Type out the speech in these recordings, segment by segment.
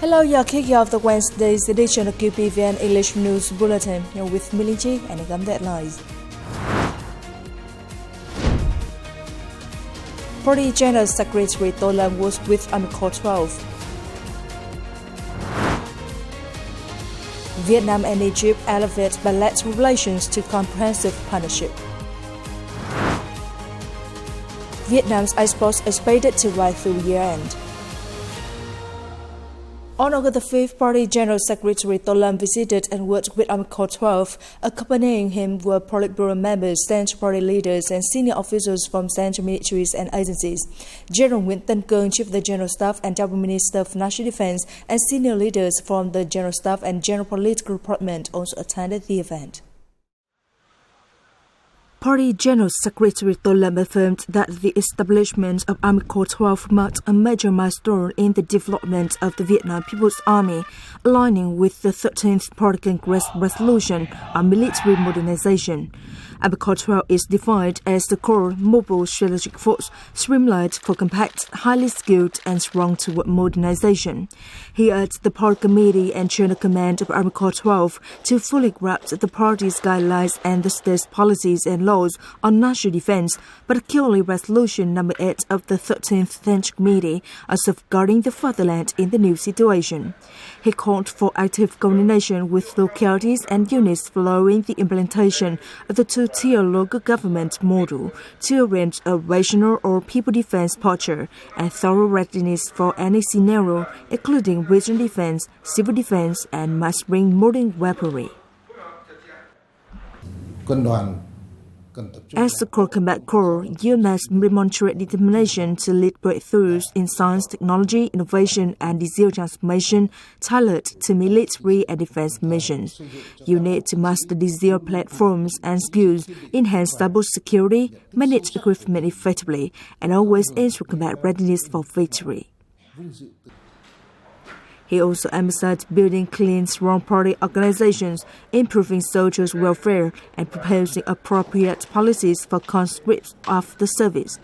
Hello, you're kicking off the Wednesday's edition of QPVN English News Bulletin. You're with Milinchi and the headlines. Party General Secretary To Lâm was with Army 12. Vietnam and Egypt elevate bilateral relations to comprehensive partnership. Vietnam's exports expected to rise through year-end. On August 5th, Party General Secretary To Lâm visited and worked with Army 12. Accompanying him were Politburo members, Central Party leaders, and senior officials from central ministries and agencies. General Nguyễn Tân Cương, Chief of the General Staff and Double Minister of National Defense, and senior leaders from the General Staff and General Political Department also attended the event. Party General Secretary To Lâm affirmed that the establishment of Army Corps 12 marked a major milestone in the development of the Vietnam People's Army, aligning with the 13th Party Congress resolution on military modernization. Army Corps 12 is defined as the core mobile strategic force, streamlined for compact, highly skilled, and strong toward modernization. He urged the Party Committee and Chain of Command of Army Corps 12 to fully grasp the party's guidelines and the state's policies and laws on national defense, particularly Resolution Number 8 of the 13th Central Committee on safeguarding the fatherland in the new situation. He called for active coordination with localities and units following the implementation of the two-tier local government model to arrange a regional or people defense posture and thorough readiness for any scenario, including regional defense, civil defense, and mastering modern weaponry. As the Core Combat Corps, you must demonstrate determination to lead breakthroughs in science, technology, innovation, and digital transformation tailored to military and defense missions. You need to master digital platforms and skills, enhance cyber security, manage equipment effectively, and always ensure combat readiness for victory. He also emphasized building clean, strong party organizations, improving soldiers' welfare, and proposing appropriate policies for conscripts of the service.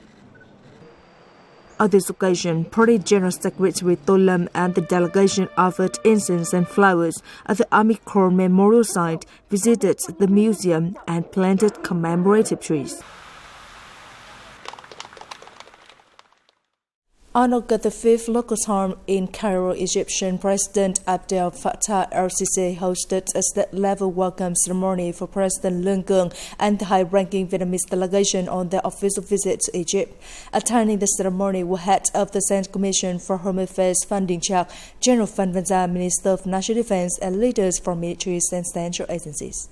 On this occasion, Party General Secretary To Lâm and the delegation offered incense and flowers at the Army Corps Memorial Site, visited the museum, and planted commemorative trees. On August 5th, local time in Cairo, Egyptian President Abdel Fattah el-Sisi hosted a state-level welcome ceremony for President Lương Cường and the high-ranking Vietnamese delegation on their official visit to Egypt. Attending the ceremony were head of the Central Commission for Home Affairs Phan Đình Trạc, General Phan Văn Gia, Minister of National Defense, and leaders from militaries and central agencies.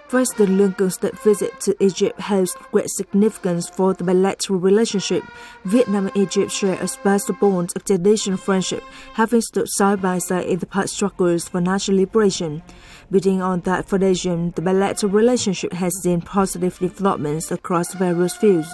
President Lương Cường state visit to Egypt holds great significance for the bilateral relationship. Vietnam and Egypt share a special bond of traditional friendship, having stood side by side in the past struggles for national liberation. Building on that foundation, the bilateral relationship has seen positive developments across various fields.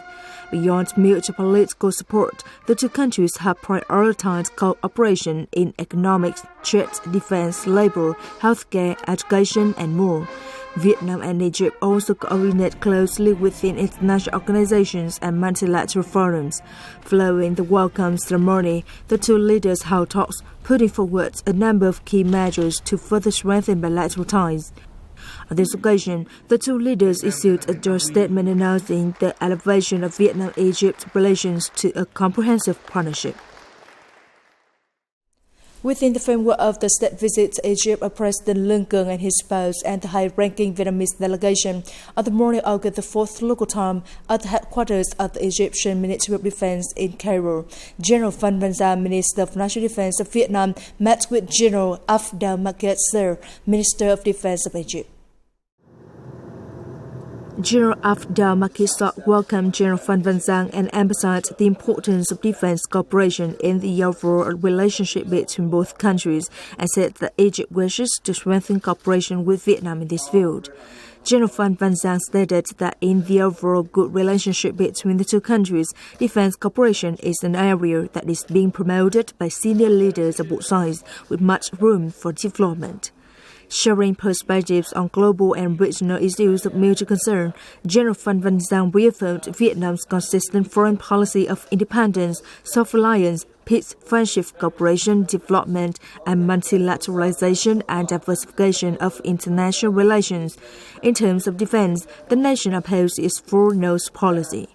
Beyond mutual political support, the two countries have prioritized cooperation in economics, trade, defense, labor, healthcare, education, and more. Vietnam and Egypt also coordinate closely within international organizations and multilateral forums. Following the welcome ceremony, the two leaders held talks, putting forward a number of key measures to further strengthen bilateral ties. On this occasion, the two leaders issued a joint statement announcing the elevation of Vietnam-Egypt relations to a comprehensive partnership. Within the framework of the state visit to Egypt, President Lương Cường and his spouse and the high-ranking Vietnamese delegation on the morning of August 4th local time at the headquarters of the Egyptian Ministry of Defense in Cairo. General Phan Văn Gia, Minister of National Defense of Vietnam, met with General Abdel Fattah, Minister of Defense of Egypt. General Abdel Fattah welcomed General Phan Văn Gia and emphasized the importance of defense cooperation in the overall relationship between both countries and said that Egypt wishes to strengthen cooperation with Vietnam in this field. General Phan Văn Gia stated that in the overall good relationship between the two countries, defense cooperation is an area that is being promoted by senior leaders of both sides with much room for development. Sharing perspectives on global and regional issues of mutual concern, General Phan Văn Giang reaffirmed Vietnam's consistent foreign policy of independence, self-reliance, peace, friendship, cooperation, development, and multilateralization and diversification of international relations. In terms of defense, the nation upholds its four-nose policy.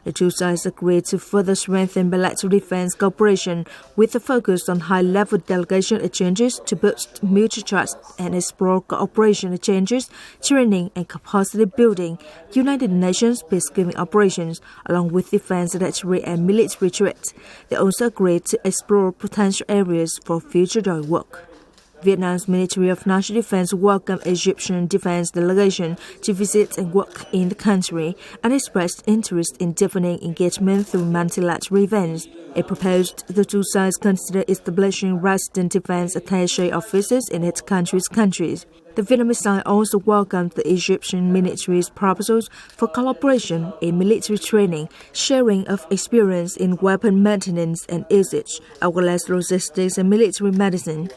The two sides agreed to further strengthen bilateral defense cooperation with a focus on high-level delegation exchanges to boost mutual trust and explore cooperation exchanges, training and capacity building, United Nations peacekeeping operations, along with defense secretary and military threats. They also agreed to explore potential areas for future joint work. Vietnam's Ministry of National Defense welcomed Egyptian defense delegation to visit and work in the country and expressed interest in deepening engagement through multilateral events. It proposed the two sides consider establishing resident defense attaché offices in its countries. The Vietnamese side also welcomed the Egyptian military's proposals for collaboration in military training, sharing of experience in weapon maintenance and usage, as well as logistics and military medicine.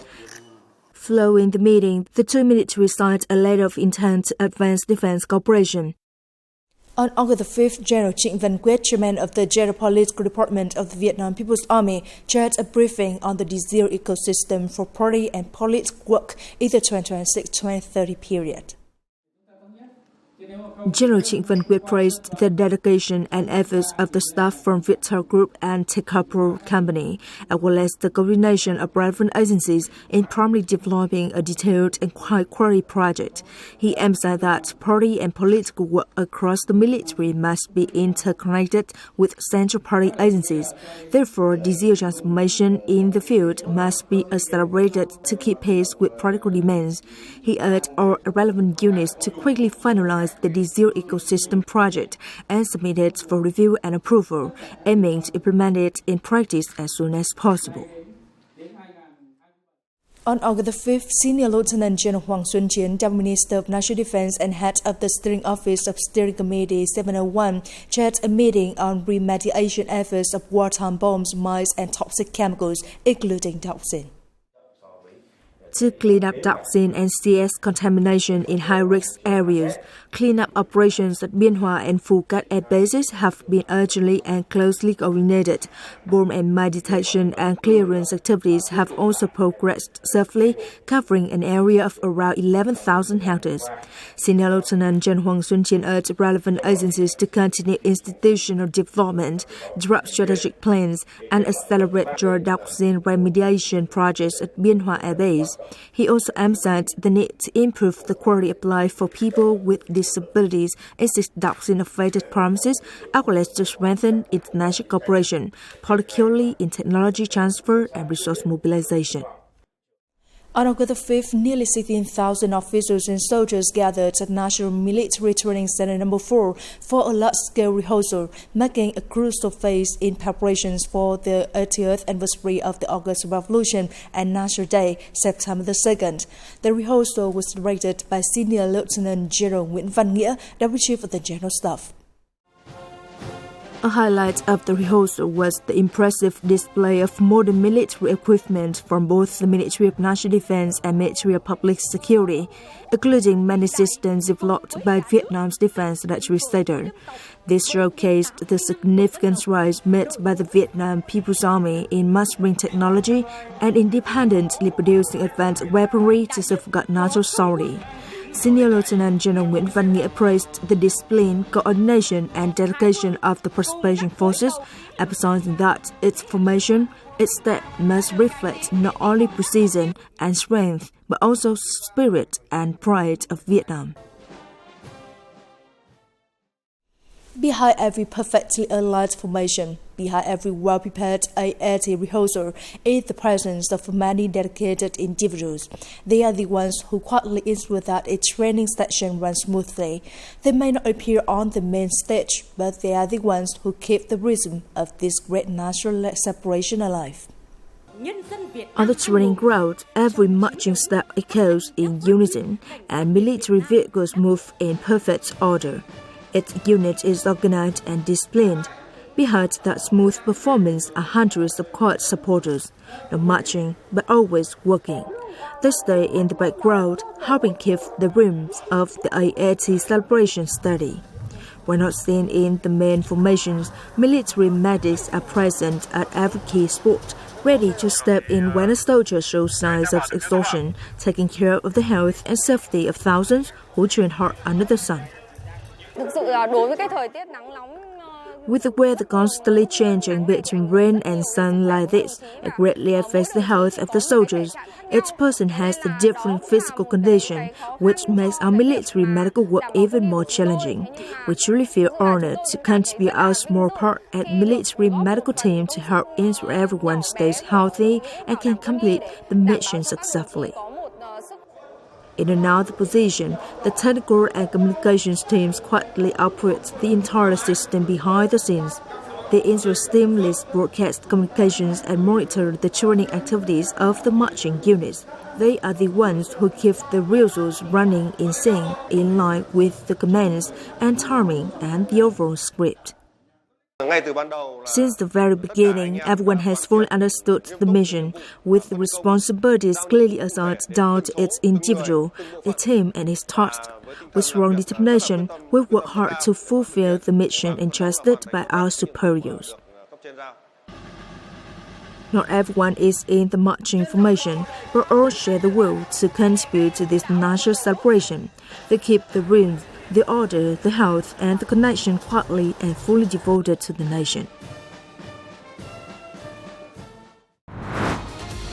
Following the meeting, the two military signed a letter of intent to advance defense cooperation. On August 5th, General Trịnh Văn Quyết, chairman of the General Political Department of the Vietnam People's Army, chaired a briefing on the desired ecosystem for party and political work in the 2026-2030 period. General Trịnh Văn Quyết praised the dedication and efforts of the staff from VIET Group and Theo Company, as well as the coordination of relevant agencies in promptly developing a detailed and high-quality project. He emphasized that party and political work across the military must be interconnected with central party agencies. Therefore, desired transformation in the field must be accelerated to keep pace with practical demands. He urged all relevant units to quickly finalize the desired ecosystem project and submit it for review and approval, aiming to implement it in practice as soon as possible. On August 5th, Senior Lieutenant General Hoàng Xuân Chiến, Deputy Minister of National Defense and Head of the Steering Office of Steering Committee 701, chaired a meeting on remediation efforts of wartime bombs, mines, and toxic chemicals, including dioxin. To clean up dioxin and CS contamination in high-risk areas, cleanup operations at Biên Hòa and Phu Cát air bases have been urgently and closely coordinated. Bomb and mine detection and clearance activities have also progressed safely, covering an area of around 11,000 hectares. Senior Lieutenant General Hoàng Xuân Chiến urged relevant agencies to continue institutional development, draft strategic plans, and accelerate dioxin remediation projects at Biên Hòa air base. He also emphasized the need to improve the quality of life for people with disabilities in 6 dioxin-affected provinces, as well as to strengthen international cooperation, particularly in technology transfer and resource mobilization. On August 5th, nearly 16,000 officers and soldiers gathered at National Military Training Center No. 4 for a large-scale rehearsal, marking a crucial phase in preparations for the 80th anniversary of the August Revolution and National Day, September the 2nd. The rehearsal was directed by Senior Lieutenant General Nguyễn Văn Nghĩa, Deputy Chief of the General Staff. A highlight of the rehearsal was the impressive display of modern military equipment from both the Ministry of National Defense and Ministry of Public Security, including many systems developed by Vietnam's defense secretary sector. This showcased the significant strides made by the Vietnam People's Army in mastering technology and independently producing advanced weaponry to safeguard national sovereignty. Senior Lieutenant General Nguyễn Văn Nghĩa praised the discipline, coordination, and dedication of the participating forces, emphasizing that its formation, its step must reflect not only precision and strength, but also spirit and pride of Vietnam. Behind every perfectly aligned formation, behind every well-prepared IAT rehearsal, is the presence of many dedicated individuals. They are the ones who quietly ensure that a training session runs smoothly. They may not appear on the main stage, but they are the ones who keep the rhythm of this great national separation alive. On the training ground, every marching step echoes in unison, and military vehicles move in perfect order. Its unit is organized and disciplined. Behind that smooth performance are hundreds of quiet supporters, not marching but always working. They stay in the background, helping keep the rhythms of the IAT celebration steady. When not seen in the main formations, military medics are present at every key spot, ready to step in when a soldier shows signs of exhaustion, taking care of the health and safety of thousands who train hard under the sun. With the weather constantly changing between rain and sun like this, it greatly affects the health of the soldiers. Each person has a different physical condition, which makes our military medical work even more challenging. We truly feel honored to contribute our small part at military medical team to help ensure everyone stays healthy and can complete the mission successfully. In another position, the technical and communications teams quietly operate the entire system behind the scenes. They ensure seamless broadcast communications and monitor the training activities of the marching units. They are the ones who keep the rehearsals running in sync, in line with the commands and timing and the overall script. Since the very beginning, everyone has fully understood the mission, with the responsibilities clearly assigned down to its individual, the team and its task. With strong determination, we work hard to fulfill the mission entrusted by our superiors. Not everyone is in the marching formation, but all share the will to contribute to this national celebration. They keep the rhythm, the order, the health, and the connection quietly and fully devoted to the nation.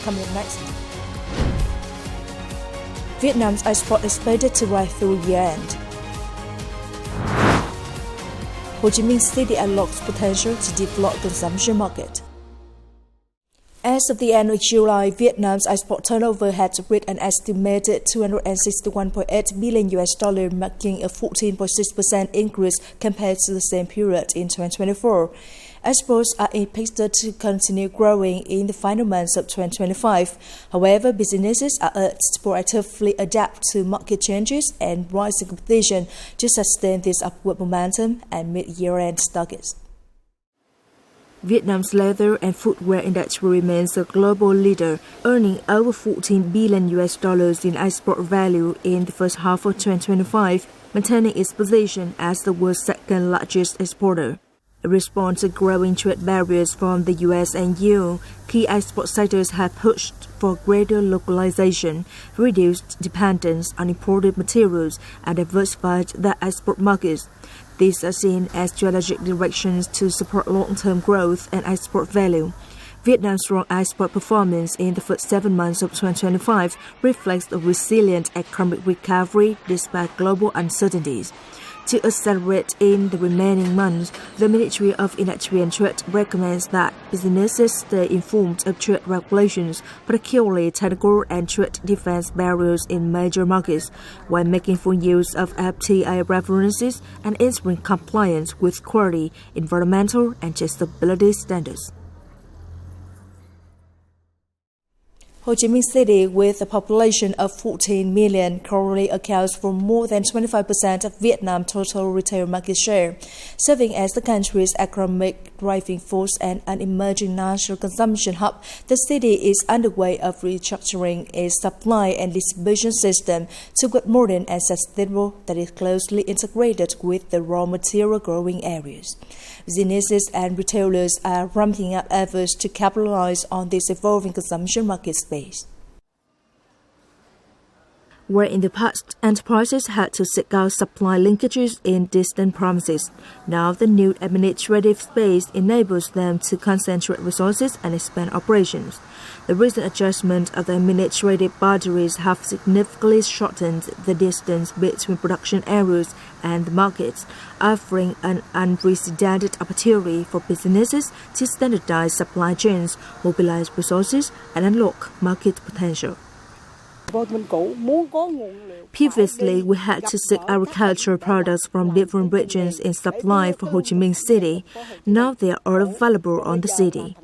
Coming up next, Vietnam's export expected to rise through year-end. Ho Chi Minh City unlocks potential to develop consumption market. As of the end of July, Vietnam's export turnover had reached an estimated $261.8 billion, marking a 14.6% increase compared to the same period in 2024. Exports are expected to continue growing in the final months of 2025. However, businesses are urged to proactively adapt to market changes and rising competition to sustain this upward momentum and meet year-end targets. Vietnam's leather and footwear industry remains a global leader, earning over $14 billion in export value in the first half of 2025, maintaining its position as the world's second largest exporter. In response to growing trade barriers from the US and EU, key export sectors have pushed for greater localization, reduced dependence on imported materials, and diversified their export markets. These are seen as strategic directions to support long-term growth and export value. Vietnam's strong export performance in the first 7 months of 2025 reflects a resilient economic recovery despite global uncertainties. To accelerate in the remaining months, the Ministry of Industry and Trade recommends that businesses stay informed of trade regulations, particularly technical and trade defense barriers in major markets, while making full use of FTA references and ensuring compliance with quality, environmental, and traceability standards. Ho Chi Minh City, with a population of 14 million, currently accounts for more than 25% of Vietnam's total retail market share, serving as the country's economic driving force and an emerging national consumption hub. The city is underway of restructuring its supply and distribution system to get modern and sustainable that is closely integrated with the raw material growing areas. Businesses and retailers are ramping up efforts to capitalize on this evolving consumption market space. Where in the past, enterprises had to seek out supply linkages in distant provinces, now the new administrative space enables them to concentrate resources and expand operations. The recent adjustment of the administrative boundaries have significantly shortened the distance between production areas and the markets, offering an unprecedented opportunity for businesses to standardize supply chains, mobilize resources, and unlock market potential. Previously, we had to seek agricultural products from different regions in supply for Ho Chi Minh City. Now they are all available on the city.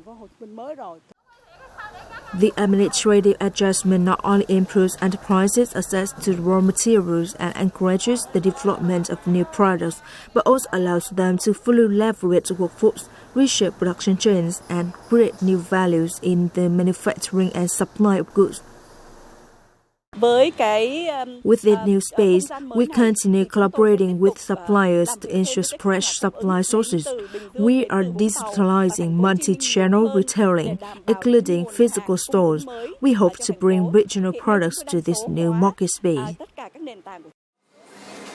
The administrative adjustment not only improves enterprises' access to raw materials and encourages the development of new products, but also allows them to fully leverage workforce, reshape production chains, and create new values in the manufacturing and supply of goods. With the new space, we continue collaborating with suppliers to ensure fresh supply sources. We are digitalizing multi-channel retailing, including physical stores. We hope to bring regional products to this new market space.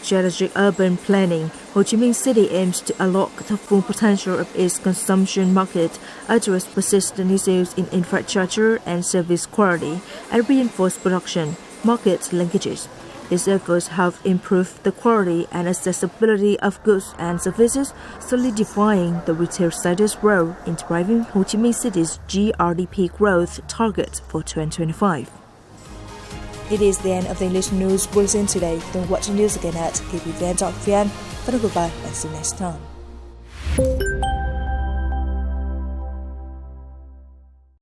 Strategic urban planning, Ho Chi Minh City aims to unlock the full potential of its consumption market, address persistent issues in infrastructure and service quality, and reinforce production market linkages. These efforts have improved the quality and accessibility of goods and services, solidifying the retail sector's role in driving Ho Chi Minh City's GRDP growth target for 2025. It is the end of the English news bulletin today. Don't watch the news again at qpvn.vn. Goodbye and see you next time.